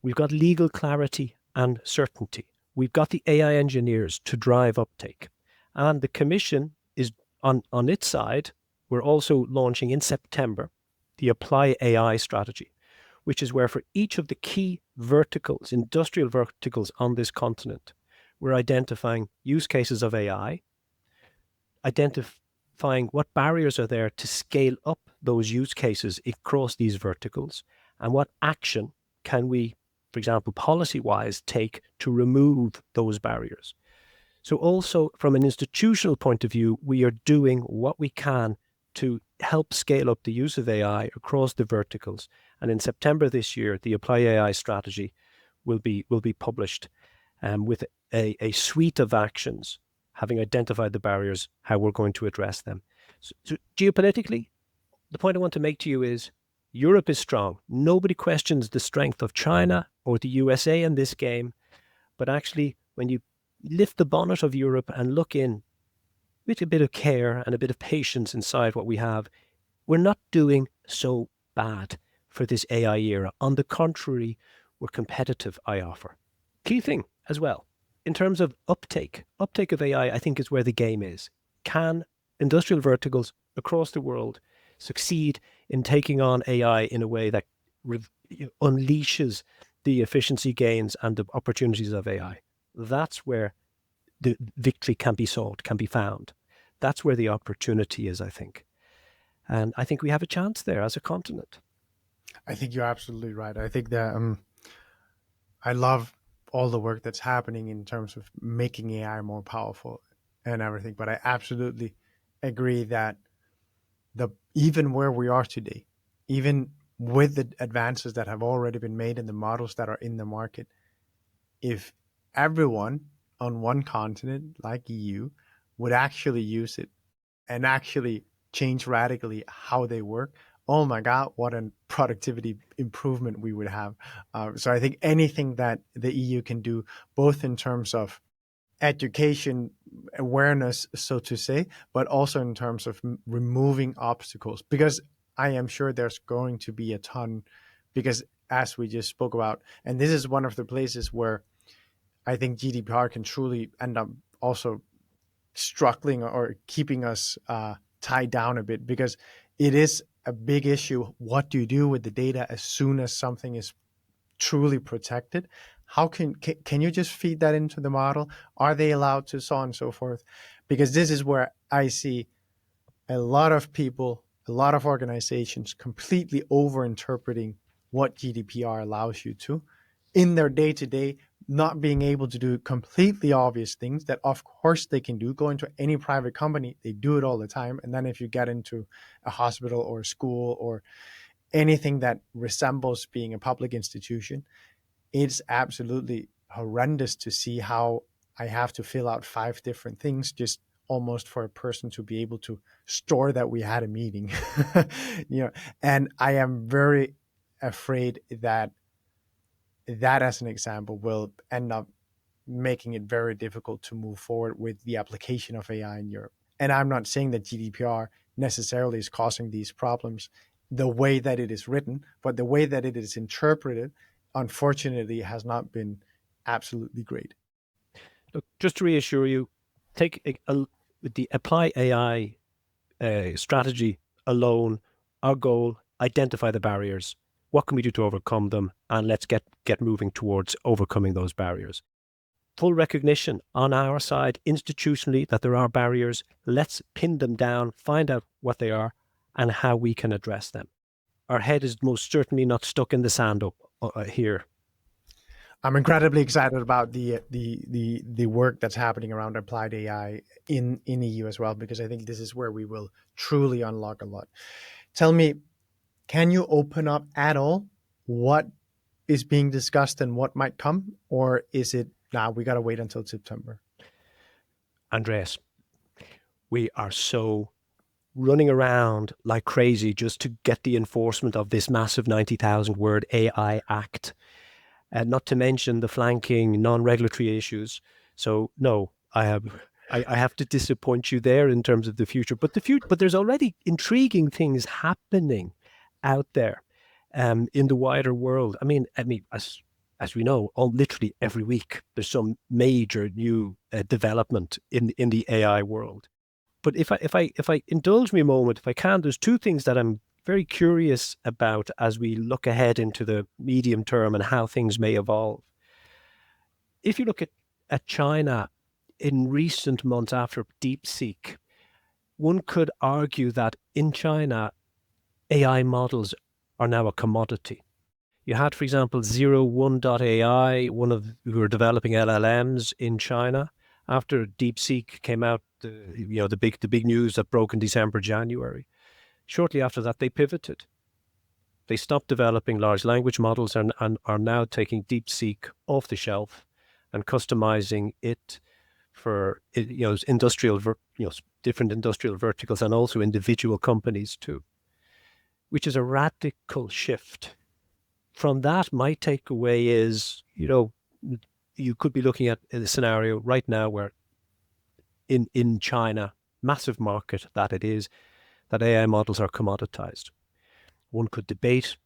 We've got legal clarity and certainty. We've got the AI engineers to drive uptake. And the Commission is on its side. We're also launching in September the Apply AI strategy, which is where for each of the key verticals, industrial verticals on this continent, we're identifying use cases of AI, identifying what barriers are there to scale up those use cases across these verticals, and what action can we for example, policy-wise, take to remove those barriers. So also from an institutional point of view, we are doing what we can to help scale up the use of AI across the verticals. And in September this year, the Apply AI strategy will be published with a suite of actions, having identified the barriers, how we're going to address them. So geopolitically, the point I want to make to you is Europe is strong. Nobody questions the strength of China or the USA in this game. But actually, when you lift the bonnet of Europe and look in with a bit of care and a bit of patience inside what we have, we're not doing so bad for this AI era. On the contrary, we're competitive, I offer. Key thing as well, in terms of uptake of AI, I think is where the game is. Can industrial verticals across the world succeed in taking on AI in a way that unleashes the efficiency gains and the opportunities of AI? That's where the victory can be sought, can be found. That's where the opportunity is, I think. And I think we have a chance there as a continent.
I think you're absolutely right. I think that I love all the work that's happening in terms of making AI more powerful and everything. But I absolutely agree that even where we are today, even with the advances that have already been made in the models that are in the market, if everyone on one continent like EU would actually use it and actually change radically how they work, oh my God, what a productivity improvement we would have. So I think anything that the EU can do, both in terms of education awareness, so to say, but also in terms of removing obstacles, because I am sure there's going to be a ton, because as we just spoke about, and this is one of the places where I think GDPR can truly end up also struggling or keeping us tied down a bit, because it is a big issue. What do you do with the data as soon as something is truly protected? How can you just feed that into the model? Are they allowed to, so on and so forth? Because this is where I see a lot of people, a lot of organizations completely over-interpreting what GDPR allows you to in their day-to-day, not being able to do completely obvious things that of course they can do. Go into any private company, they do it all the time. And then if you get into a hospital or a school or anything that resembles being a public institution, it's absolutely horrendous to see how I have to fill out 5 different things just almost for a person to be able to store that we had a meeting. And I am very afraid that as an example will end up making it very difficult to move forward with the application of AI in Europe. And I'm not saying that GDPR necessarily is causing these problems the way that it is written, but the way that it is interpreted, unfortunately, has not been absolutely great.
Look, just to reassure you, take the Apply AI strategy alone, our goal, identify the barriers. What can we do to overcome them? And let's get moving towards overcoming those barriers. Full recognition on our side, institutionally, that there are barriers. Let's pin them down, find out what they are and how we can address them. Our head is most certainly not stuck in the sand up here.
I'm incredibly excited about the work that's happening around applied AI in EU as well, because I think this is where we will truly unlock a lot. Tell me, can you open up at all what is being discussed and what might come? Or is it, we got to wait until September?
Andreas, we are so running around like crazy just to get the enforcement of this massive 90,000 word AI Act. Not to mention the flanking non-regulatory issues. So no, I have to disappoint you there in terms of the future. But there's already intriguing things happening out there in the wider world. I mean, as we know, literally every week there's some major new development in the AI world. But if I indulge me a moment, if I can, there's 2 things that I'm very curious about as we look ahead into the medium term and how things may evolve. If you look at China in recent months after DeepSeek, one could argue that in China, AI models are now a commodity. You had, for example, 01.ai, who were developing LLMs in China. After DeepSeek came out, the big news that broke in December, January. Shortly after that, they pivoted. They stopped developing large language models and are now taking DeepSeek off the shelf and customizing it for different industrial verticals and also individual companies too, which is a radical shift. From that, my takeaway is, you could be looking at a scenario right now where in China, massive market that it is, that AI models are commoditized. One could debate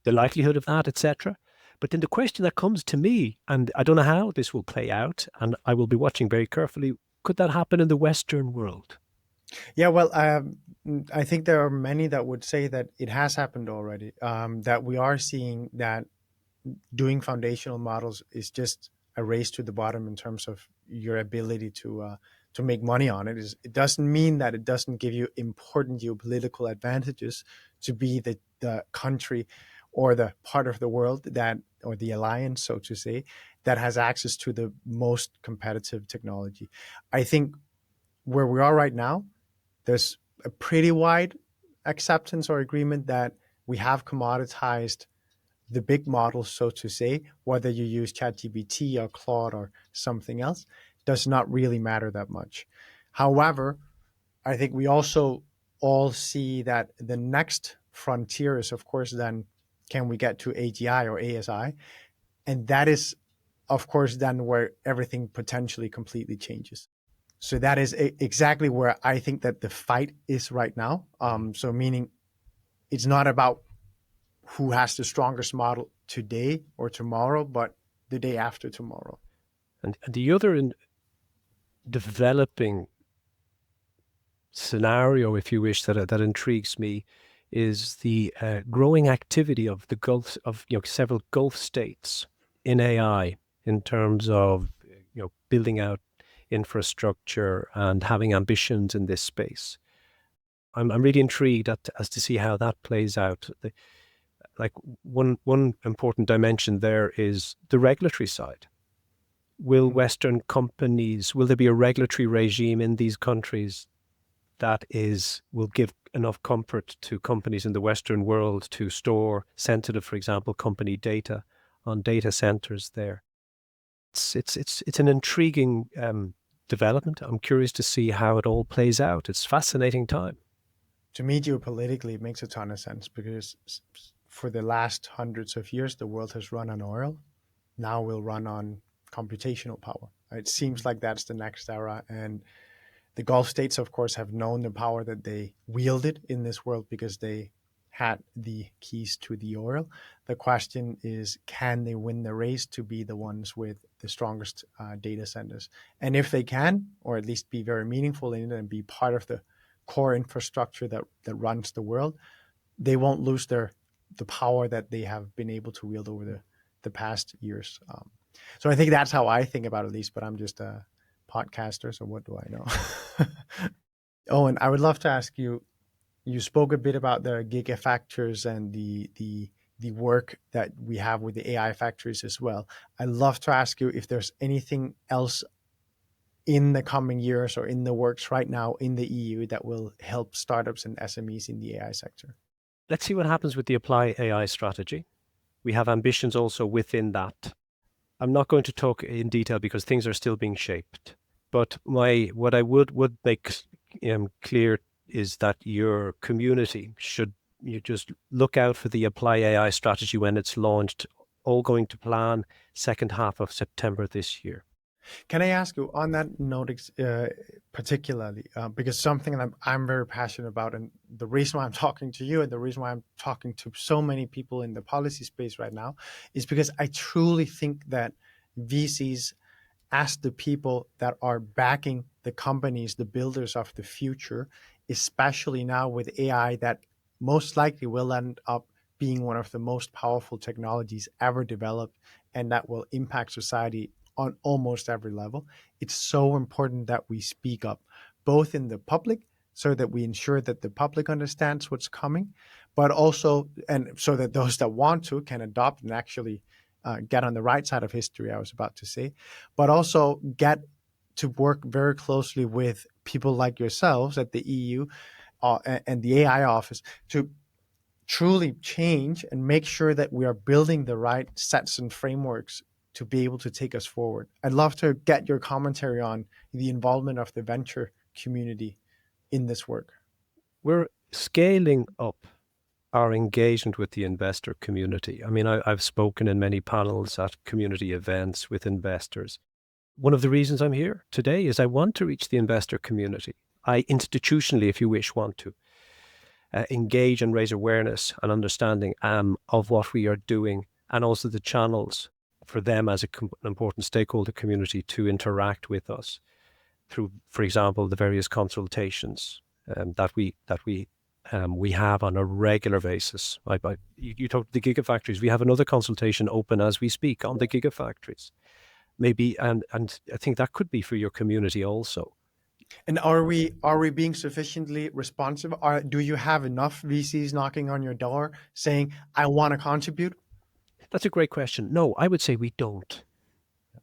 the likelihood of that, etc. But then the question that comes to me, and I don't know how this will play out, and I will be watching very carefully, could that happen in the Western world?
Yeah, well, I think there are many that would say that it has happened already, that we are seeing that doing foundational models is just a race to the bottom in terms of your ability to make money on it. It doesn't mean that it doesn't give you important geopolitical advantages to be the country or the part of the world that, or the alliance, so to say, that has access to the most competitive technology. I think where we are right now, there's a pretty wide acceptance or agreement that we have commoditized the big models, so to say. Whether you use ChatGPT or Claude or something else does not really matter that much. However, I think we also all see that the next frontier is, of course, then can we get to AGI or ASI? And that is, of course, then where everything potentially completely changes. So that is exactly where I think that the fight is right now. So meaning it's not about who has the strongest model today or tomorrow, but the day after tomorrow.
And the other developing scenario, if you wish, that intrigues me is the growing activity of several Gulf states in AI in terms of building out infrastructure and having ambitions in this space. I'm really intrigued as to see how that plays out. One important dimension there is the regulatory side. Will Western companies, will there be a regulatory regime in these countries that will give enough comfort to companies in the Western world to store sensitive, for example, company data on data centers there? It's an intriguing development. I'm curious to see how it all plays out. It's a fascinating time.
To me, geopolitically, it makes a ton of sense because for the last hundreds of years, the world has run on oil. Now we'll run on computational power. It seems like that's the next era. And the Gulf states, of course, have known the power that they wielded in this world because they had the keys to the oil. The question is, can they win the race to be the ones with the strongest data centers? And if they can, or at least be very meaningful in it and be part of the core infrastructure that runs the world, they won't lose the power that they have been able to wield over the past years. So I think that's how I think about it, at least, but I'm just a podcaster, so what do I know? Oh, and I would love to ask you, you spoke a bit about the gigafactories and the work that we have with the AI factories as well. I'd love to ask you if there's anything else in the coming years or in the works right now in the EU that will help startups and SMEs in the AI sector.
Let's see what happens with the Apply AI strategy. We have ambitions also within that. I'm not going to talk in detail because things are still being shaped. But what I would make clear is that your community you just look out for the Apply AI strategy when it's launched, all going to plan second half of September this year.
Can I ask you on that note particularly, because something that I'm very passionate about, and the reason why I'm talking to you and the reason why I'm talking to so many people in the policy space right now is because I truly think that VCs, as the people that are backing the companies, the builders of the future, especially now with AI that most likely will end up being one of the most powerful technologies ever developed and that will impact society on almost every level. It's so important that we speak up, both in the public so that we ensure that the public understands what's coming, but also, and so that those that want to can adopt and actually get on the right side of history, I was about to say, but also get to work very closely with people like yourselves at the EU and the AI office to truly change and make sure that we are building the right sets and frameworks to be able to take us forward. I'd love to get your commentary on the involvement of the venture community in this work.
We're scaling up our engagement with the investor community. I mean, I've spoken in many panels at community events with investors. One of the reasons I'm here today is I want to reach the investor community. I institutionally, if you wish, want to engage and raise awareness and understanding of what we are doing, and also the channels for them as an important stakeholder community to interact with us through, for example, the various consultations that we have on a regular basis. You talked the gigafactories. We have another consultation open as we speak on the gigafactories. Maybe, and I think that could be for your community also.
And are we being sufficiently responsive? Do you have enough VCs knocking on your door saying, I want to contribute?
That's a great question. No, I would say we don't.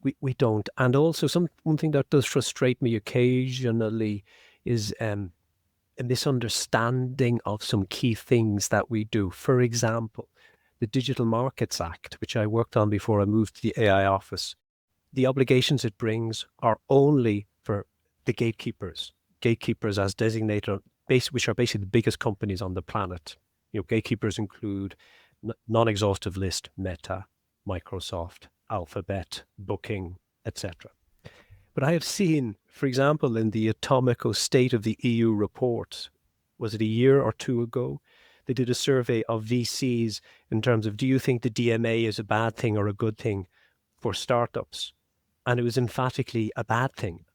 We don't. And also one thing that does frustrate me occasionally is a misunderstanding of some key things that we do. For example, the Digital Markets Act, which I worked on before I moved to the AI office. The obligations it brings are only for the gatekeepers as designated, which are basically the biggest companies on the planet. Gatekeepers include non-exhaustive list, Meta, Microsoft, Alphabet, Booking, etc. But I have seen, for example, in the Atomico State of the EU report, was it a year or two ago, they did a survey of VCs in terms of, do you think the DMA is a bad thing or a good thing for startups? And it was emphatically a bad thing.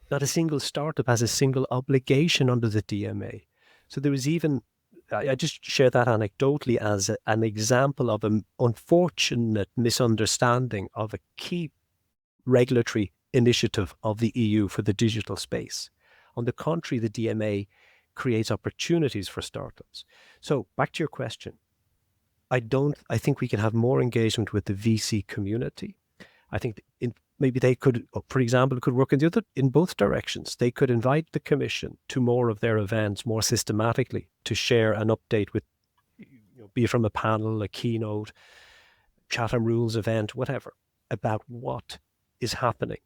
Not a single startup has a single obligation under the DMA. So there was even, I just share that anecdotally as an example of an unfortunate misunderstanding of a key regulatory initiative of the EU for the digital space. On the contrary, the DMA creates opportunities for startups. So back to your question, I think we can have more engagement with the VC community. I think maybe they could, for example, could work in both directions. They could invite the Commission to more of their events more systematically to share an update with, be it from a panel, a keynote, Chatham Rules event, whatever, about what is happening.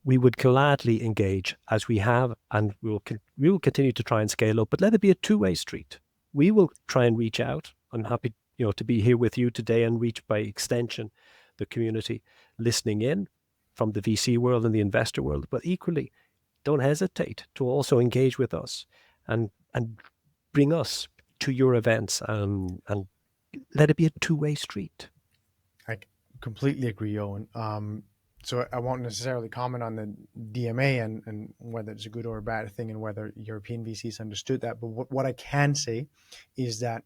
We would gladly engage as we have, and we will continue to try and scale up, but let it be a two-way street. We will try and reach out. I'm happy, to be here with you today and reach by extension the community listening in from the VC world and the investor world, but equally don't hesitate to also engage with us and bring us to your events and let it be a two-way street.
I completely agree, Owen. So I won't necessarily comment on the DMA and whether it's a good or a bad thing and whether European VCs understood that. But what I can say is that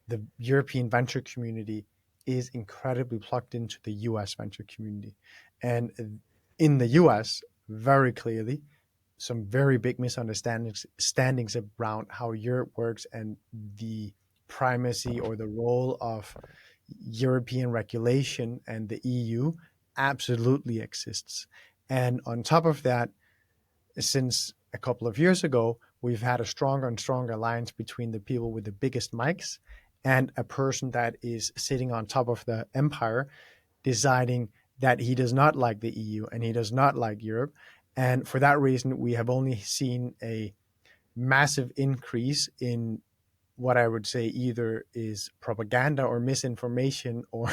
the European venture community is incredibly plugged into the US venture community. And in the US, very clearly, some very big misunderstandings around how Europe works and the primacy or the role of European regulation and the EU absolutely exists. And on top of that, since a couple of years ago, we've had a stronger and stronger alliance between the people with the biggest mics and a person that is sitting on top of the empire, deciding that he does not like the EU and he does not like Europe. And for that reason, we have only seen a massive increase in what I would say either is propaganda or misinformation or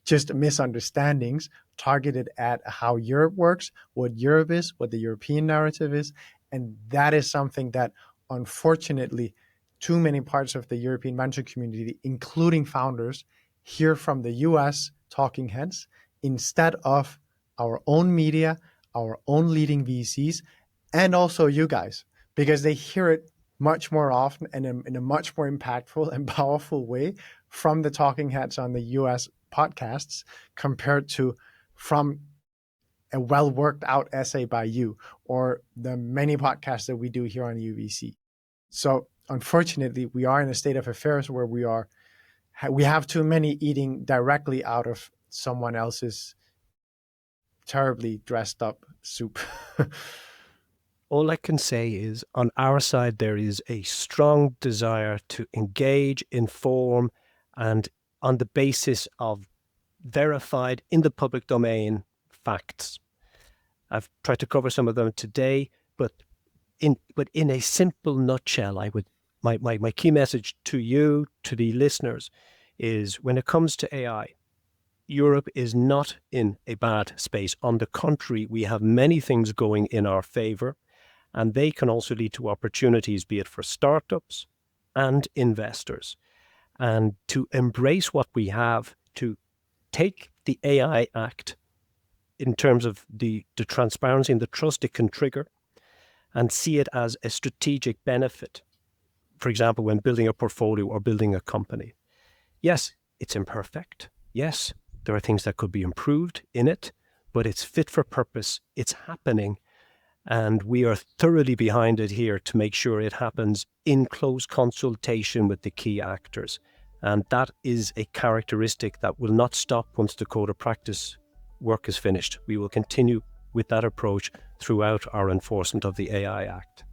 just misunderstandings targeted at how Europe works, what Europe is, what the European narrative is. And that is something that, unfortunately, too many parts of the European venture community, including founders, hear from the US talking heads instead of our own media, our own leading VCs, and also you guys, because they hear it much more often and in a much more impactful and powerful way from the talking heads on the US podcasts compared to from a well worked out essay by you or the many podcasts that we do here on EUVC. So unfortunately, we are in a state of affairs where we have too many eating directly out of someone else's terribly dressed up soup.
All I can say is on our side, there is a strong desire to engage, inform, and on the basis of verified in the public domain facts. I've tried to cover some of them today, but in a simple nutshell, my key message to you, to the listeners, is when it comes to AI, Europe is not in a bad space. On the contrary, we have many things going in our favor, and they can also lead to opportunities, be it for startups and investors. And to embrace what we have, to take the AI Act in terms of the transparency and the trust it can trigger, and see it as a strategic benefit. For example, when building a portfolio or building a company. Yes, it's imperfect. Yes, there are things that could be improved in it, but it's fit for purpose. It's happening. And we are thoroughly behind it here to make sure it happens in close consultation with the key actors. And that is a characteristic that will not stop once the code of practice work is finished. We will continue with that approach throughout our enforcement of the AI Act.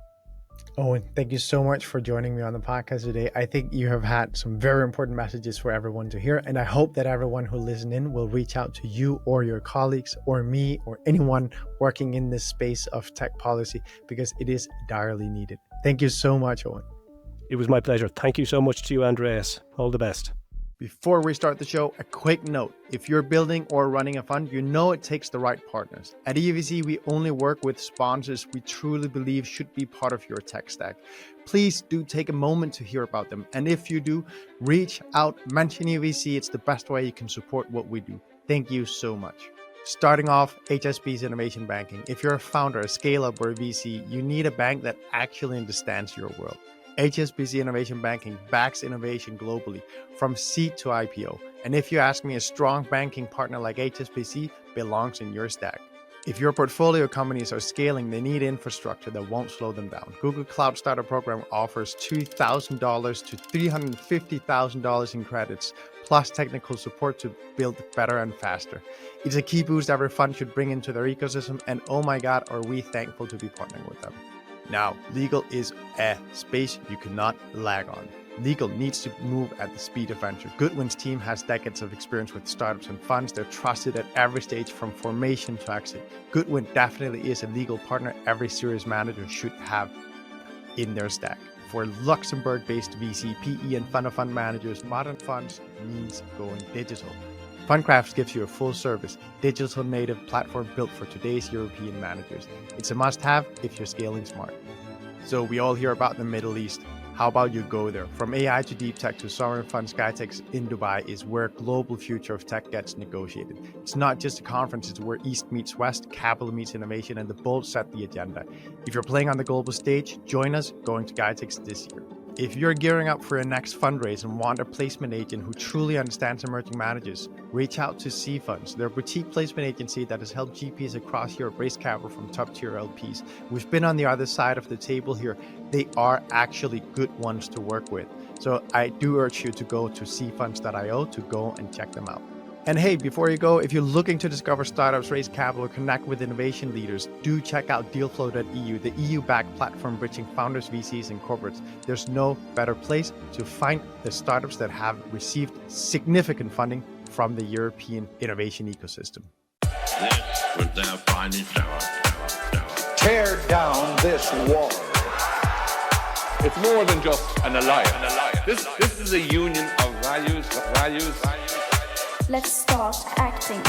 Owen, thank you so much for joining me on the podcast today. I think you have had some very important messages for everyone to hear, and I hope that everyone who listens in will reach out to you or your colleagues or me or anyone working in this space of tech policy, because it is direly needed. Thank you so much, Owen.
It was my pleasure. Thank you so much to you, Andreas. All the best.
Before we start the show, a quick note. If you're building or running a fund, you know it takes the right partners. At EUVC, we only work with sponsors we truly believe should be part of your tech stack. Please do take a moment to hear about them. And if you do, reach out, mention EUVC. It's the best way you can support what we do. Thank you so much. Starting off, HSBC's Innovation Banking. If you're a founder, a scale-up, or a VC, you need a bank that actually understands your world. HSBC Innovation Banking backs innovation globally, from seed to IPO. And if you ask me, a strong banking partner like HSBC belongs in your stack. If your portfolio companies are scaling, they need infrastructure that won't slow them down. Google Cloud Starter Program offers $2,000 to $350,000 in credits, plus technical support to build better and faster. It's a key boost every fund should bring into their ecosystem, and oh my God, are we thankful to be partnering with them. Now, legal is a space you cannot lag on. Legal needs to move at the speed of venture. Goodwin's team has decades of experience with startups and funds. They're trusted at every stage from formation to exit. Goodwin definitely is a legal partner every serious manager should have in their stack. For Luxembourg-based VC, PE, and fund of fund managers, modern funds means going digital. Fundcrafts gives you a full-service, digital native platform built for today's European managers. It's a must-have if you're scaling smart. So we all hear about the Middle East. How about you go there? From AI to deep tech to sovereign fund, SkyTech in Dubai is where global future of tech gets negotiated. It's not just a conference, it's where East meets West, capital meets innovation, and the bold set the agenda. If you're playing on the global stage, join us going to SkyTech this year. If you're gearing up for your next fundraise and want a placement agent who truly understands emerging managers, reach out to C Funds. They're a boutique placement agency that has helped GPs across Europe raise capital from top-tier LPs. We've been on the other side of the table here. They are actually good ones to work with. So I do urge you to go to cfunds.io to go and check them out. And hey, before you go, if you're looking to discover startups, raise capital, or connect with innovation leaders, do check out dealflow.eu, the EU-backed platform bridging founders, VCs, and corporates. There's no better place to find the startups that have received significant funding from the European innovation ecosystem.
This was their finest hour.
Tear down this wall.
It's more than just an alliance. This is a union of values.
Let's start acting.